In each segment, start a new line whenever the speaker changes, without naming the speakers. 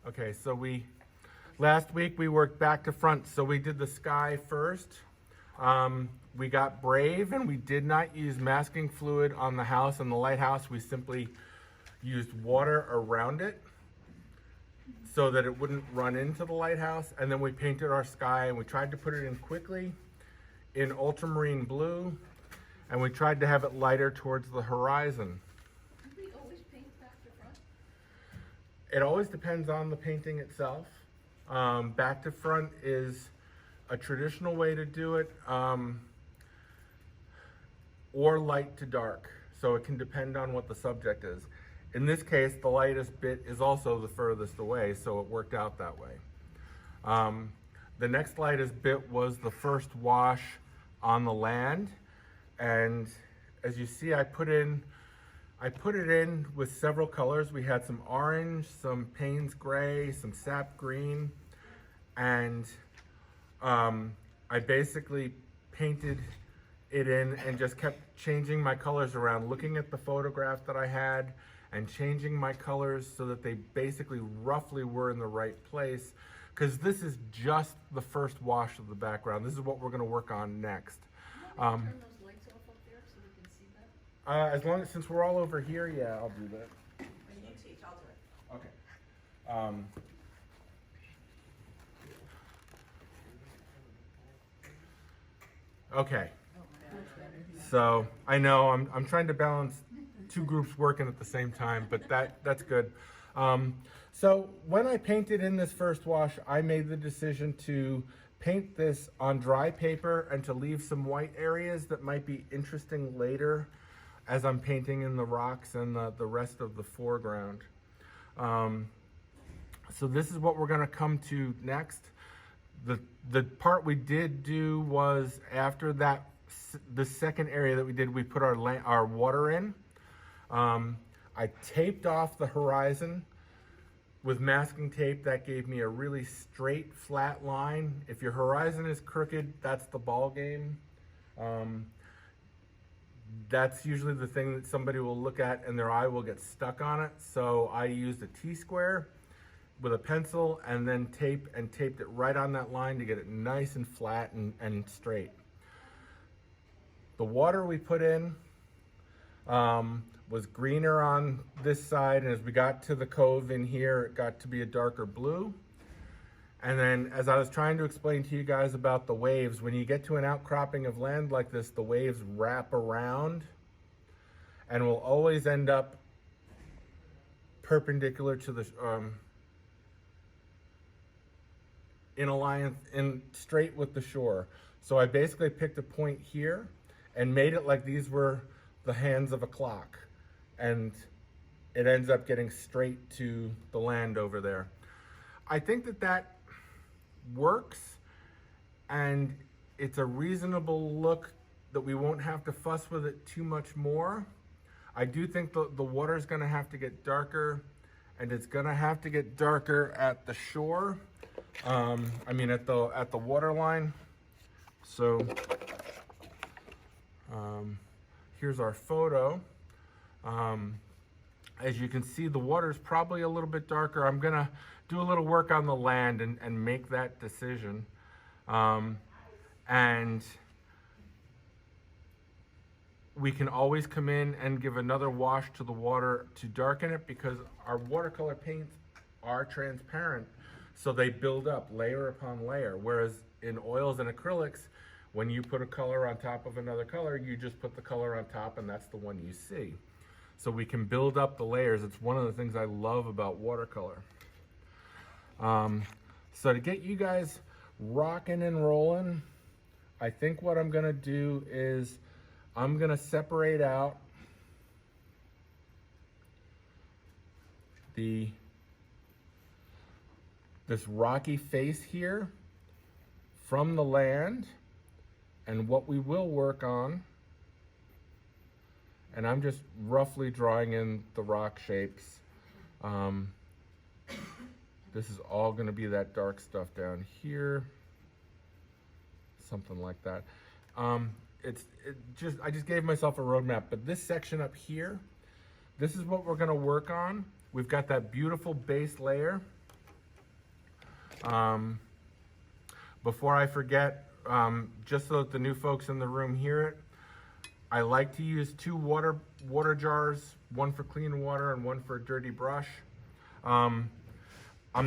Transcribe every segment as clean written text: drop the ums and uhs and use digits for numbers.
Okay, so last week we worked back to front. So we did the sky first. We got brave and we did not use masking fluid on the house and the lighthouse. We simply used water around it so that it wouldn't run into the lighthouse. And then we painted our sky and we tried to put it in quickly in ultramarine blue. And we tried to have it lighter towards the horizon.
Do we always paint back to front?
It always depends on the painting itself. Back to front is a traditional way to do it, or light to dark. So it can depend on what the subject is. In this case, the lightest bit is also the furthest away, so it worked out that way. The next lightest bit was the first wash on the land. And as you see, I put it in with several colors. We had some orange, some Payne's gray, some sap green, and I basically painted it in and just kept changing my colors around, looking at the photograph that I had and changing my colors so that they basically roughly were in the right place, because this is just the first wash of the background. This is what we're going to work on next.
Turn those lights off up there so we can see that?
As long as, since we're all over here, yeah, I'll do that.
When you teach, I'll do it.
Okay. Okay. So I know I'm trying to balance two groups working at the same time, but that's good. So when I painted in this first wash, I made the decision to paint this on dry paper and to leave some white areas that might be interesting later as I'm painting in the rocks and the rest of the foreground. So this is what we're going to come to next. The part we did do was after that, the second area that we did, we put our water in. I taped off the horizon with masking tape. That gave me a really straight, flat line. If your horizon is crooked, that's the ball game. That's usually the thing that somebody will look at and their eye will get stuck on it. So I used a T-square with a pencil and then taped it right on that line to get it nice and flat and straight. The water we put in was greener on this side, and as we got to the cove in here, it got to be a darker blue. And then as I was trying to explain to you guys about the waves, when you get to an outcropping of land like this, the waves wrap around and will always end up perpendicular to the in straight with the shore. So I basically picked a point here and made it like these were the hands of a clock, and it ends up getting straight to the land over there. I think that works, and it's a reasonable look that we won't have to fuss with it too much more. I do think the water's gonna have to get darker, and it's gonna have to get darker at the shore. I mean at the water line. So here's our photo. As you can see, the water is probably a little bit darker. I'm gonna do a little work on the land and make that decision. And we can always come in and give another wash to the water to darken it, because our watercolor paints are transparent, so they build up layer upon layer. Whereas in oils and acrylics, when you put a color on top of another color, you just put the color on top and that's the one you see. So we can build up the layers. It's one of the things I love about watercolor. So to get you guys rocking and rolling, I think what I'm gonna do is I'm gonna separate out this rocky face here from the land and what we will work on. And I'm just roughly drawing in the rock shapes. This is all gonna be that dark stuff down here. Something like that. I just gave myself a roadmap, but this section up here, this is what we're gonna work on. We've got that beautiful base layer. Before I forget, just so that the new folks in the room hear it, I like to use two water jars, one for clean water and one for a dirty brush. I'm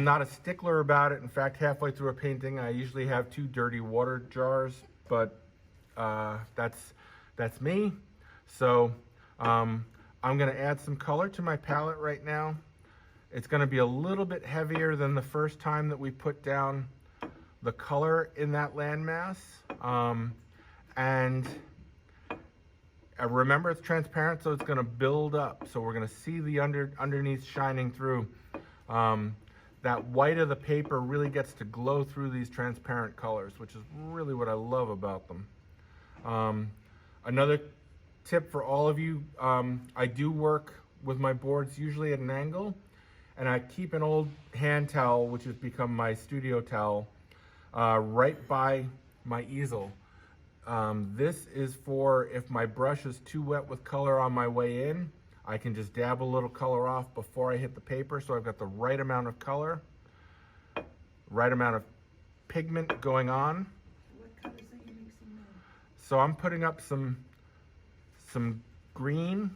not a stickler about it. In fact, halfway through a painting, I usually have two dirty water jars, but that's me. So I'm gonna add some color to my palette right now. It's gonna be a little bit heavier than the first time that we put down the color in that landmass. And remember, it's transparent, so it's gonna build up. So we're gonna see the underneath shining through. That white of the paper really gets to glow through these transparent colors, which is really what I love about them. Another tip for all of you, I do work with my boards usually at an angle, and I keep an old hand towel, which has become my studio towel, right by my easel. This is for if my brush is too wet with color on my way in, I can just dab a little color off before I hit the paper, so I've got the right amount of color, right amount of pigment going on.
What colors are you mixing now?
So I'm putting up some green,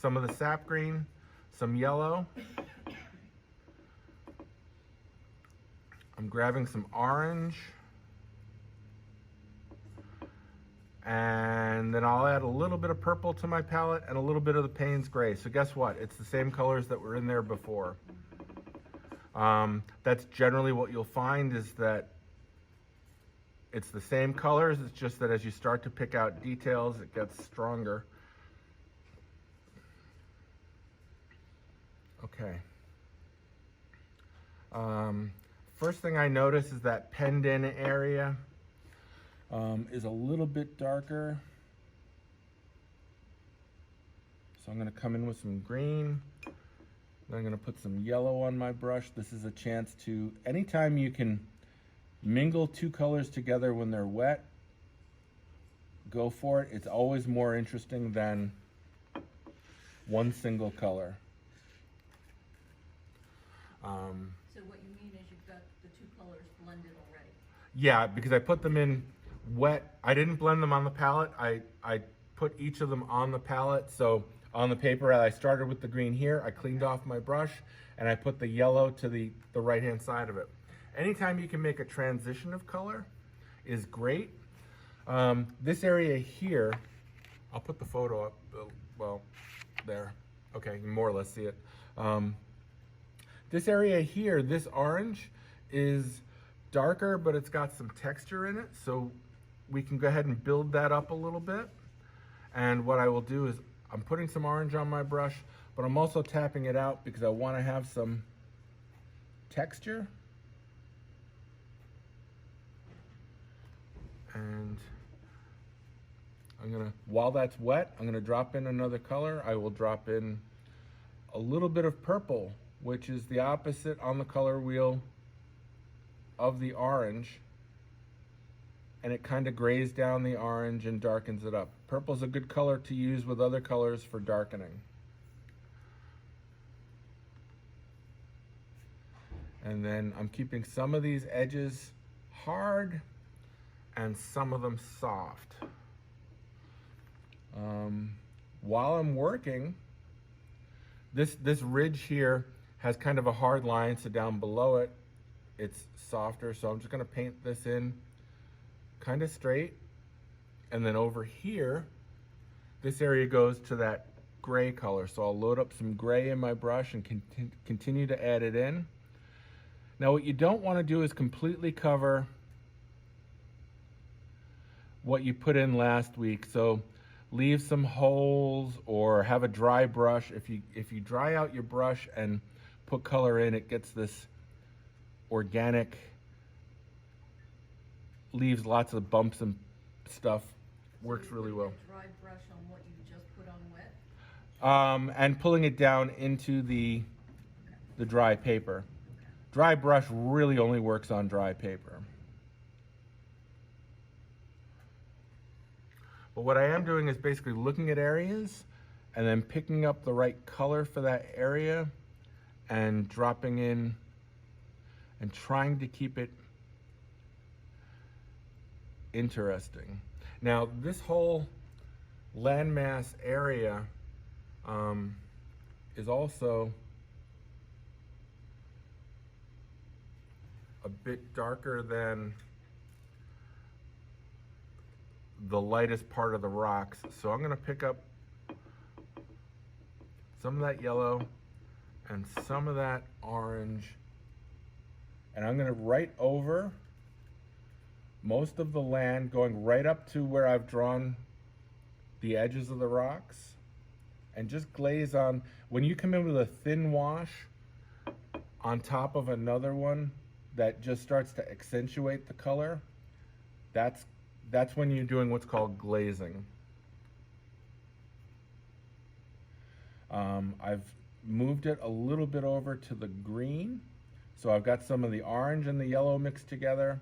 some of the sap green, some yellow. I'm grabbing some orange. And then I'll add a little bit of purple to my palette and a little bit of the Payne's gray. So guess what? It's the same colors that were in there before. That's generally what you'll find, is that it's the same colors. It's just that as you start to pick out details, it gets stronger. Okay. First thing I notice is that penned in area is a little bit darker. So I'm going to come in with some green. Then I'm going to put some yellow on my brush. This is a chance to, anytime you can mingle two colors together when they're wet, go for it. It's always more interesting than one single color.
So what you mean is you've got the two colors blended already?
Yeah, because I put them in wet. I didn't blend them on the palette. I put each of them on the palette. So on the paper, I started with the green here. I cleaned off my brush and I put the yellow to the right-hand side of it. Anytime you can make a transition of color is great. This area here, I'll put the photo up, well, there. Okay, you more or less see it. This area here, this orange, is darker, but it's got some texture in it, so we can go ahead and build that up a little bit. And what I will do is I'm putting some orange on my brush, but I'm also tapping it out because I want to have some texture. And I'm gonna, while that's wet, I'm gonna drop in another color. I will drop in a little bit of purple, which is the opposite on the color wheel of the orange, and it kind of grays down the orange and darkens it up. Purple's a good color to use with other colors for darkening. And then I'm keeping some of these edges hard and some of them soft. While I'm working, this ridge here has kind of a hard line, so down below it, it's softer. So I'm just gonna paint this in kind of straight. And then over here, this area goes to that gray color. So I'll load up some gray in my brush and continue to add it in. Now what you don't wanna do is completely cover what you put in last week. So leave some holes or have a dry brush. If you dry out your brush and put color in, it gets this organic, leaves lots of bumps and stuff. Works really well.
Dry brush on what you just put on wet?
And pulling it down into the dry paper. Dry brush really only works on dry paper. But what I am doing is basically looking at areas and then picking up the right color for that area and dropping in and trying to keep it interesting. Now, this whole landmass area is also a bit darker than the lightest part of the rocks. So I'm going to pick up some of that yellow and some of that orange, and I'm going to write over most of the land, going right up to where I've drawn the edges of the rocks, and just glaze on. When you come in with a thin wash on top of another one that just starts to accentuate the color, that's when you're doing what's called glazing. I've moved it a little bit over to the green, so I've got some of the orange and the yellow mixed together.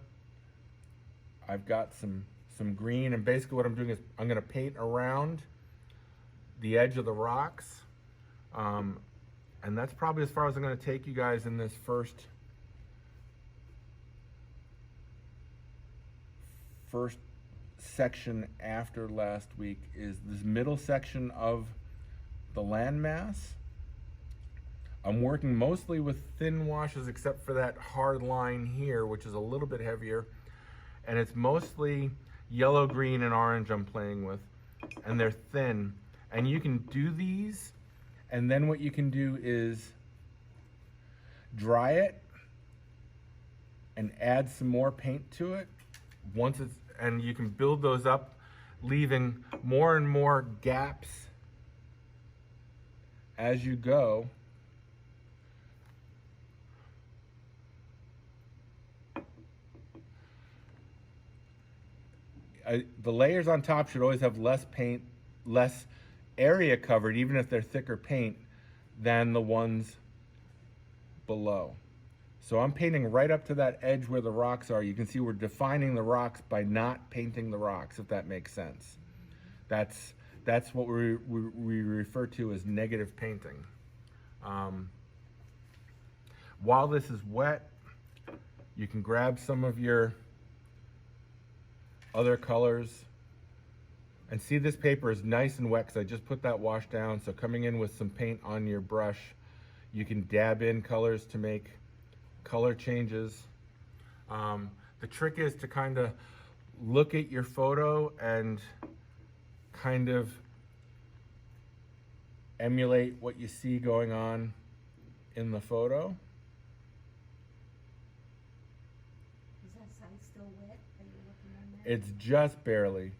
I've got some green, and basically what I'm doing is I'm going to paint around the edge of the rocks, and that's probably as far as I'm going to take you guys in this first section after last week. Is this middle section of the landmass. I'm working mostly with thin washes except for that hard line here, which is a little bit heavier, and it's mostly yellow, green, and orange I'm playing with, and they're thin. And you can do these, and then what you can do is dry it and add some more paint to it and you can build those up, leaving more and more gaps as you go. The layers on top should always have less paint, less area covered, even if they're thicker paint, than the ones below. So I'm painting right up to that edge where the rocks are. You can see we're defining the rocks by not painting the rocks, if that makes sense. That's what we refer to as negative painting. While this is wet, you can grab some of your other colors. And see, this paper is nice and wet because I just put that wash down. So coming in with some paint on your brush, you can dab in colors to make color changes. The trick is to kind of look at your photo and kind of emulate what you see going on in the photo.
Is that side still wet that you're working on that?
It's just barely.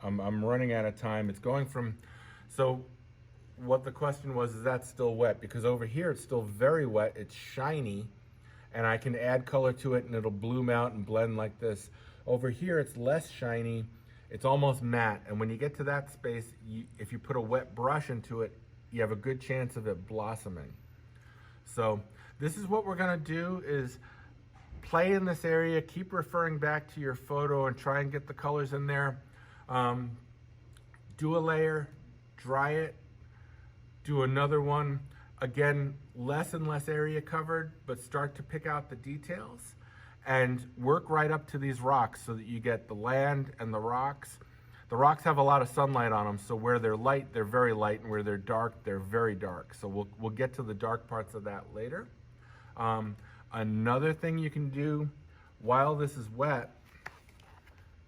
I'm running out of time. It's going from, so what the question was, is that still wet? Because over here it's still very wet, it's shiny, and I can add color to it and it'll bloom out and blend like this. Over here it's less shiny, it's almost matte, and when you get to that space, if you put a wet brush into it, you have a good chance of it blossoming. So this is what we're gonna do, is play in this area, keep referring back to your photo and try and get the colors in there. Do a layer, dry it, do another one. Again, less and less area covered, but start to pick out the details and work right up to these rocks so that you get the land and the rocks. The rocks have a lot of sunlight on them, so where they're light, they're very light, and where they're dark, they're very dark. So we'll get to the dark parts of that later. Another thing you can do while this is wet,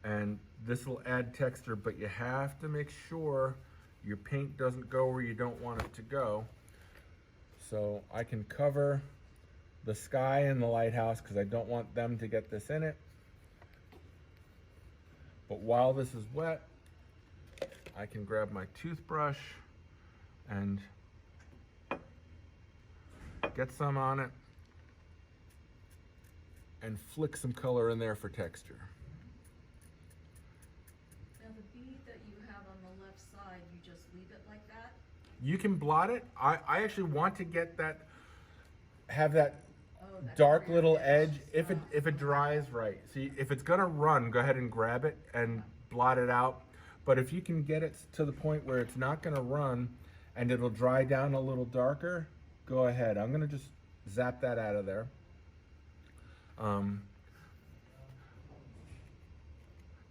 and this will add texture, but you have to make sure your paint doesn't go where you don't want it to go. So I can cover the sky and the lighthouse because I don't want them to get this in it. But while this is wet, I can grab my toothbrush and get some on it and flick some color in there for texture.
Now the bead that you have on the left side, you just leave it like that?
You can blot it. I actually want to get that, have that
That
dark
clear
little edge
edge.
if it dries right. See, if it's gonna run, go ahead and grab it and blot it out. But if you can get it to the point where it's not gonna run and it'll dry down a little darker, go ahead. I'm gonna just zap that out of there. Um,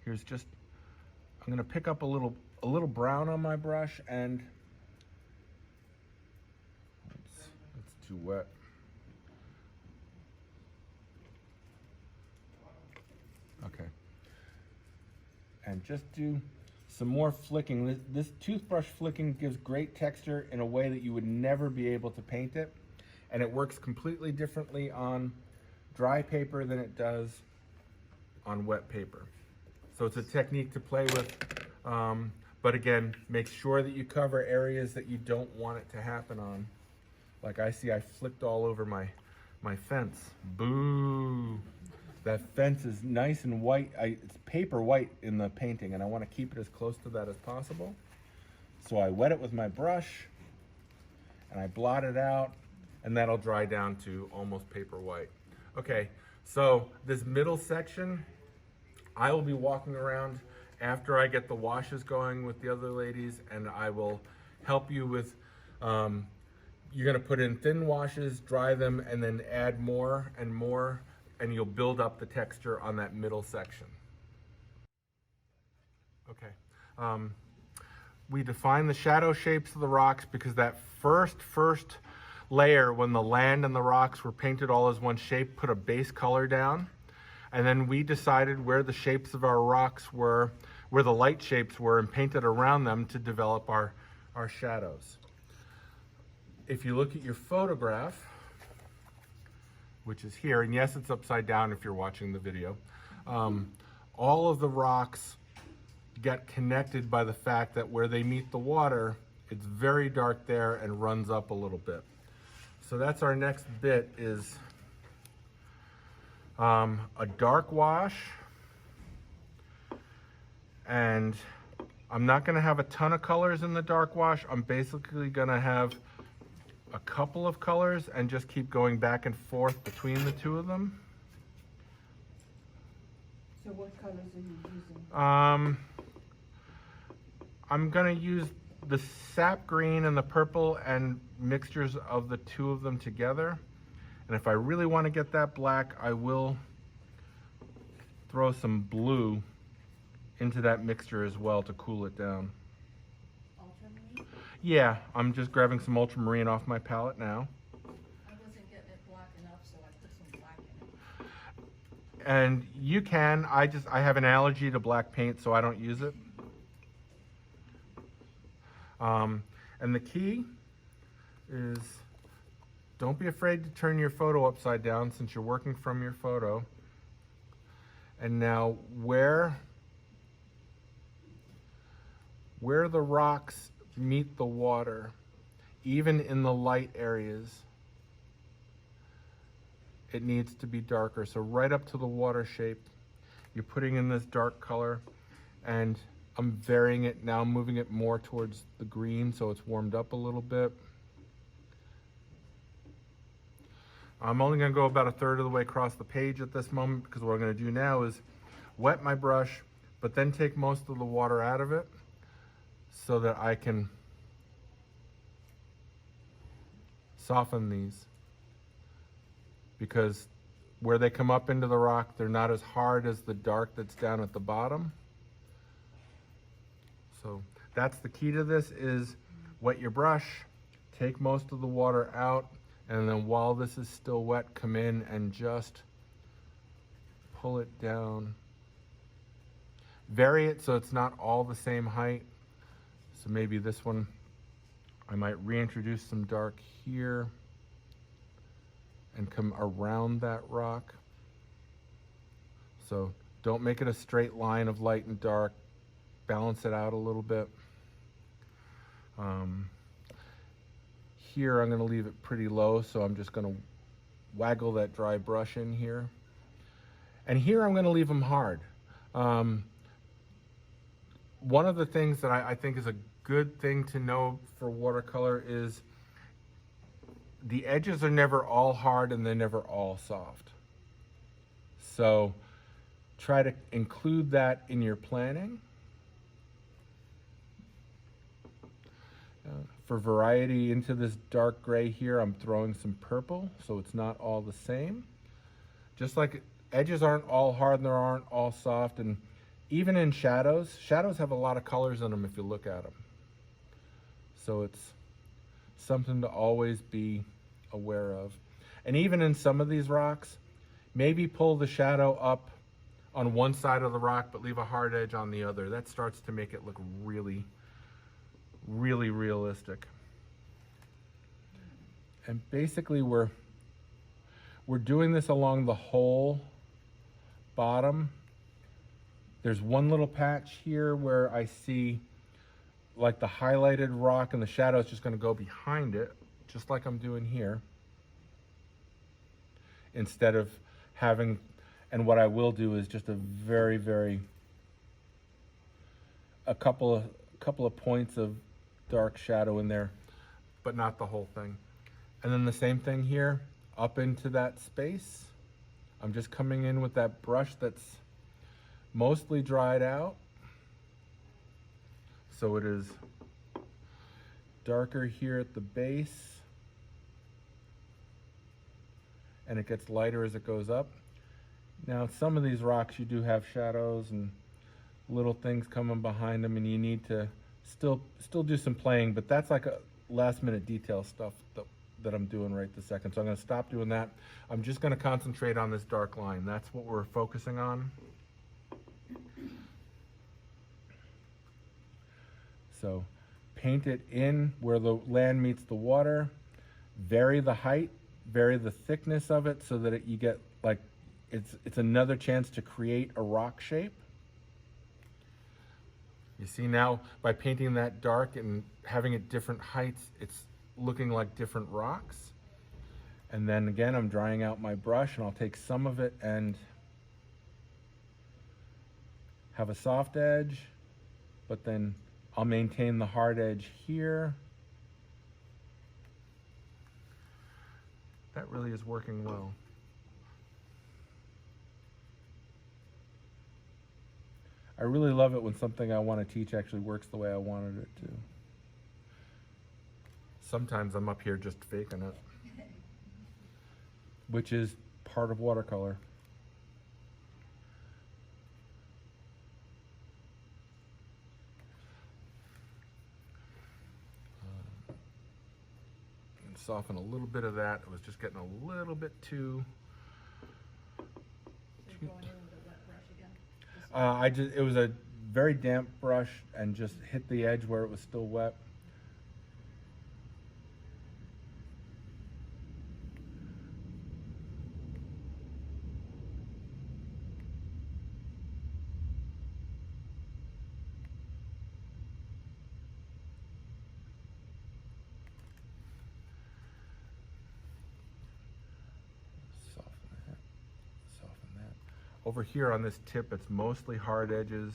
here's just, I'm gonna pick up a little brown on my brush, and it's too wet. Okay. And just do some more flicking. This toothbrush flicking gives great texture in a way that you would never be able to paint it. And it works completely differently on dry paper than it does on wet paper. So it's a technique to play with. But again, make sure that you cover areas that you don't want it to happen on. Like I see I flicked all over my fence. Boo! That fence is nice and white. It's paper white in the painting, and I want to keep it as close to that as possible. So I wet it with my brush, and I blot it out, and that'll dry down to almost paper white. Okay, so this middle section, I will be walking around after I get the washes going with the other ladies, and I will help you with, you're gonna put in thin washes, dry them, and then add more and more, and you'll build up the texture on that middle section. Okay. We define the shadow shapes of the rocks because that first layer, when the land and the rocks were painted all as one shape, put a base color down. And then we decided where the shapes of our rocks were, where the light shapes were, and painted around them to develop our shadows. If you look at your photograph, which is here, and yes, it's upside down if you're watching the video, all of the rocks get connected by the fact that where they meet the water, it's very dark there and runs up a little bit. So that's our next bit, is a dark wash. And I'm not gonna have a ton of colors in the dark wash. I'm basically gonna have a couple of colors and just keep going back and forth between the two of them.
So what colors are you using?
I'm gonna use the sap green and the purple and mixtures of the two of them together. And if I really want to get that black, I will throw some blue into that mixture as well to cool it down.
Ultramarine?
Yeah, I'm just grabbing some ultramarine off my palette now.
I wasn't getting it black enough, so I put some black in it.
And you can, I have an allergy to black paint, so I don't use it. And the key is, don't be afraid to turn your photo upside down since you're working from your photo. And now where the rocks meet the water, even in the light areas, it needs to be darker. So right up to the water shape, you're putting in this dark color, and I'm varying it now, moving it more towards the green so it's warmed up a little bit. I'm only gonna go about a third of the way across the page at this moment, because what I'm gonna do now is wet my brush, but then take most of the water out of it so that I can soften these. Because where they come up into the rock, they're not as hard as the dark that's down at the bottom. So that's the key to this, is wet your brush, take most of the water out, and then while this is still wet, come in and just pull it down. Vary it so it's not all the same height. So maybe this one, I might reintroduce some dark here and come around that rock. So don't make it a straight line of light and dark. Balance it out a little bit. Here I'm going to leave it pretty low, so I'm just going to waggle that dry brush in here. And here I'm going to leave them hard. One of the things that I think is a good thing to know for watercolor is the edges are never all hard and they're never all soft. So try to include that in your planning. For variety into this dark gray here, I'm throwing some purple so it's not all the same. Just like edges aren't all hard and they aren't all soft, and even in shadows have a lot of colors in them if you look at them. So it's something to always be aware of. And even in some of these rocks, maybe pull the shadow up on one side of the rock but leave a hard edge on the other. That starts to make it look really, really realistic. And basically we're doing this along the whole bottom. There's one little patch here where I see like the highlighted rock and the shadow is just going to go behind it, just like I'm doing here. Instead of having, and what I will do is just a a couple of points of dark shadow in there, but not the whole thing. And then the same thing here, up into that space. I'm just coming in with that brush that's mostly dried out. So it is darker here at the base, and it gets lighter as it goes up. Now, some of these rocks you do have shadows and little things coming behind them, and you need to still do some playing, but that's like a last minute detail stuff that I'm doing right this second. So I'm going to stop doing that. I'm just going to concentrate on this dark line. That's what we're focusing on. So paint it in where the land meets the water, vary the height, vary the thickness of it so that you get like, it's another chance to create a rock shape. You see now, by painting that dark and having it different heights, it's looking like different rocks. And then again, I'm drying out my brush, and I'll take some of it and have a soft edge, but then I'll maintain the hard edge here. That really is working well. I really love it when something I want to teach actually works the way I wanted it to. Sometimes I'm up here just faking it, which is part of watercolor. And soften a little bit of that. It was just getting a little bit too.
So you're going in with a wet brush again?
It was a very damp brush and just hit the edge where it was still wet. Over here on this tip, it's mostly hard edges.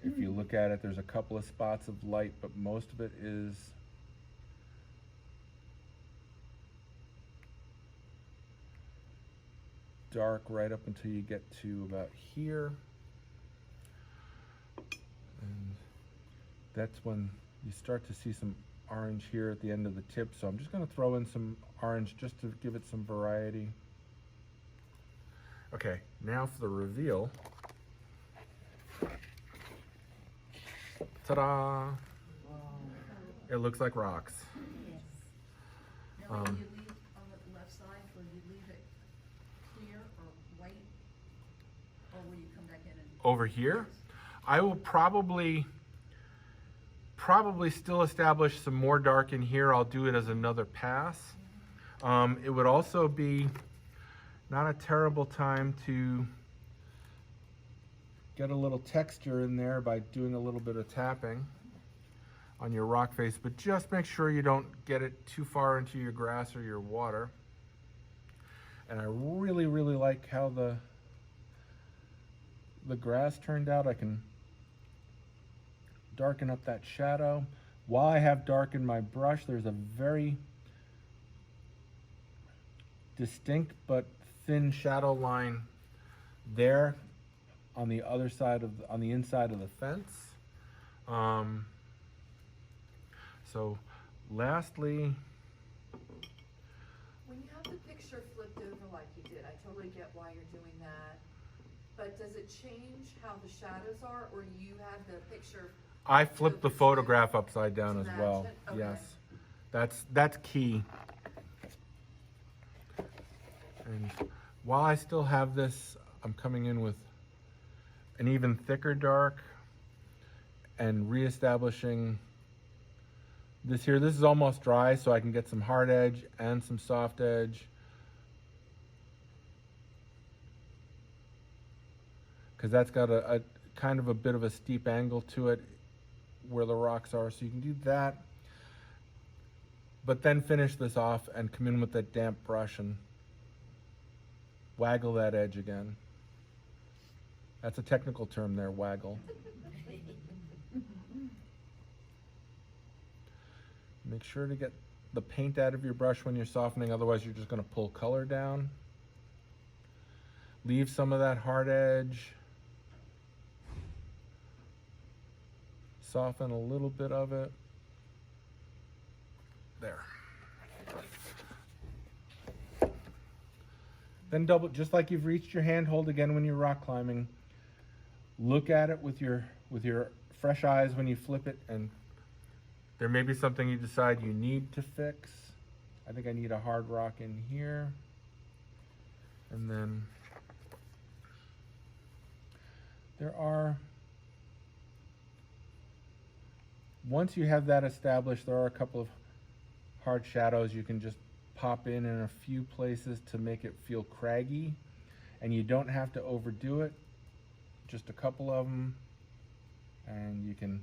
If you look at it, there's a couple of spots of light, but most of it is dark right up until you get to about here. And that's when you start to see some orange here at the end of the tip. So I'm just going to throw in some orange just to give it some variety. Okay, now for the reveal. Ta-da! It looks like rocks.
Yes. Now, will you leave on the left side, will you leave it clear or white? Or will you come back in and?
Over here, I will probably still establish some more dark in here. I'll do it as another pass. It would also be not a terrible time to get a little texture in there by doing a little bit of tapping on your rock face, but just make sure you don't get it too far into your grass or your water. And I really, really like how the grass turned out. I can darken up that shadow. While I have darkened my brush, there's a very distinct but thin shadow line there on the other side of on the inside of the fence. So lastly,
When you have the picture flipped over like you did, I totally get why you're doing that. But does it change how the shadows are, or you have the picture?
I flipped the
over to-
photograph upside down
to
as
match
well.
it? Okay.
Yes, that's key. And while I still have this, I'm coming in with an even thicker dark and reestablishing this here. This is almost dry, so I can get some hard edge and some soft edge. Because that's got a kind of a bit of a steep angle to it where the rocks are, so you can do that. But then finish this off and come in with that damp brush and waggle that edge again. That's a technical term there, waggle. Make sure to get the paint out of your brush when you're softening, otherwise you're just going to pull color down. Leave some of that hard edge. Soften a little bit of it. There. Then double, just like you've reached your handhold again when you're rock climbing, look at it with your fresh eyes when you flip it, and there may be something you decide you need to fix. I think I need a hard rock in here. And then there are, once you have that established, there are a couple of hard shadows you can just pop in a few places to make it feel craggy, and you don't have to overdo it, just a couple of them, and you can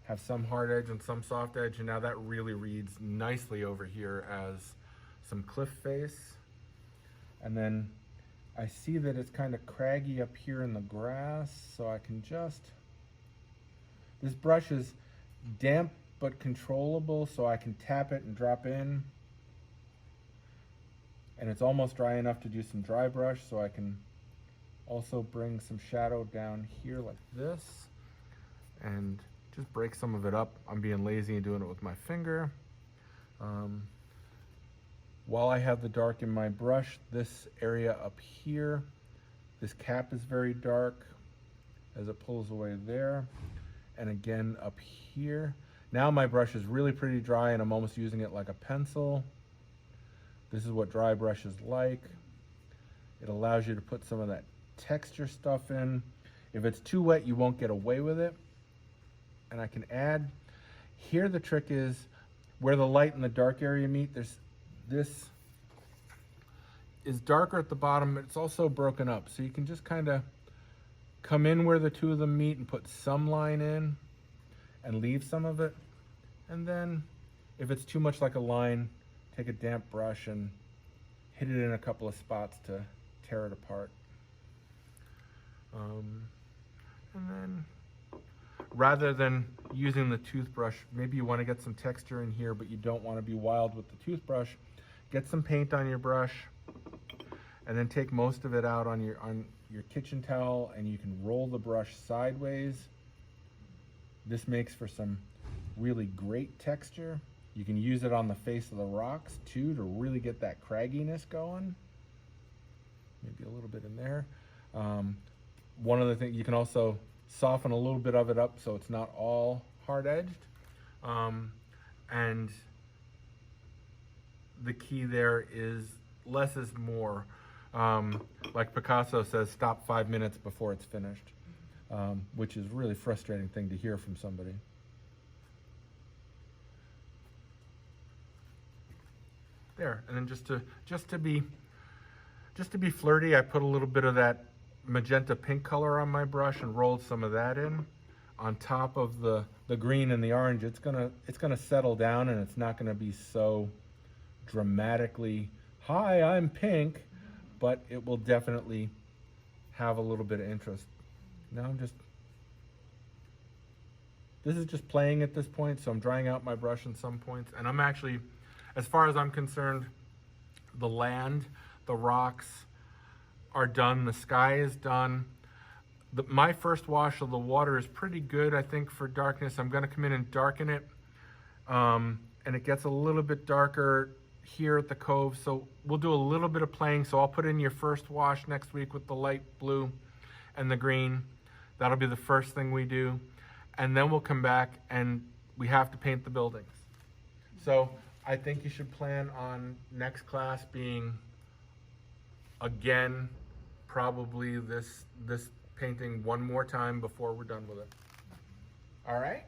have some hard edge and some soft edge, and now that really reads nicely over here as some cliff face. And then I see that it's kind of craggy up here in the grass, so I can just, this brush is damp but controllable, so I can tap it and drop in. And it's almost dry enough to do some dry brush, so I can also bring some shadow down here like this and just break some of it up. I'm being lazy and doing it with my finger. While I have the dark in my brush, this area up here, this cap is very dark as it pulls away there. And again up here. Now my brush is really pretty dry and I'm almost using it like a pencil. This is what dry brush is like. It allows you to put some of that texture stuff in. If it's too wet, you won't get away with it. And I can add, here the trick is where the light and the dark area meet, this is darker at the bottom, but it's also broken up. So you can just kind of come in where the two of them meet and put some line in and leave some of it. And then if it's too much like a line, take a damp brush and hit it in a couple of spots to tear it apart. And then rather than using the toothbrush, maybe you want to get some texture in here, but you don't want to be wild with the toothbrush. Get some paint on your brush and then take most of it out on your kitchen towel, and you can roll the brush sideways. This makes for some really great texture. You can use it on the face of the rocks too to really get that cragginess going. Maybe a little bit in there. One other thing, you can also soften a little bit of it up so it's not all hard-edged. And the key there is less is more. Like Picasso says, stop 5 minutes before it's finished, which is a really frustrating thing to hear from somebody. There, and then just to be flirty, I put a little bit of that magenta pink color on my brush and rolled some of that in on top of the green and the orange. It's gonna settle down, and it's not gonna be so dramatically, hi, I'm pink, but it will definitely have a little bit of interest. Now this is just playing at this point, so I'm drying out my brush in some points, and I'm actually, as far as I'm concerned, the land, the rocks are done, the sky is done. My first wash of the water is pretty good, I think, for darkness. I'm gonna come in and darken it, and it gets a little bit darker here at the Cove, so we'll do a little bit of playing. So I'll put in your first wash next week with the light blue and the green. That'll be the first thing we do. And then we'll come back and we have to paint the buildings. So I think you should plan on next class being, again, probably this painting one more time before we're done with it. All right?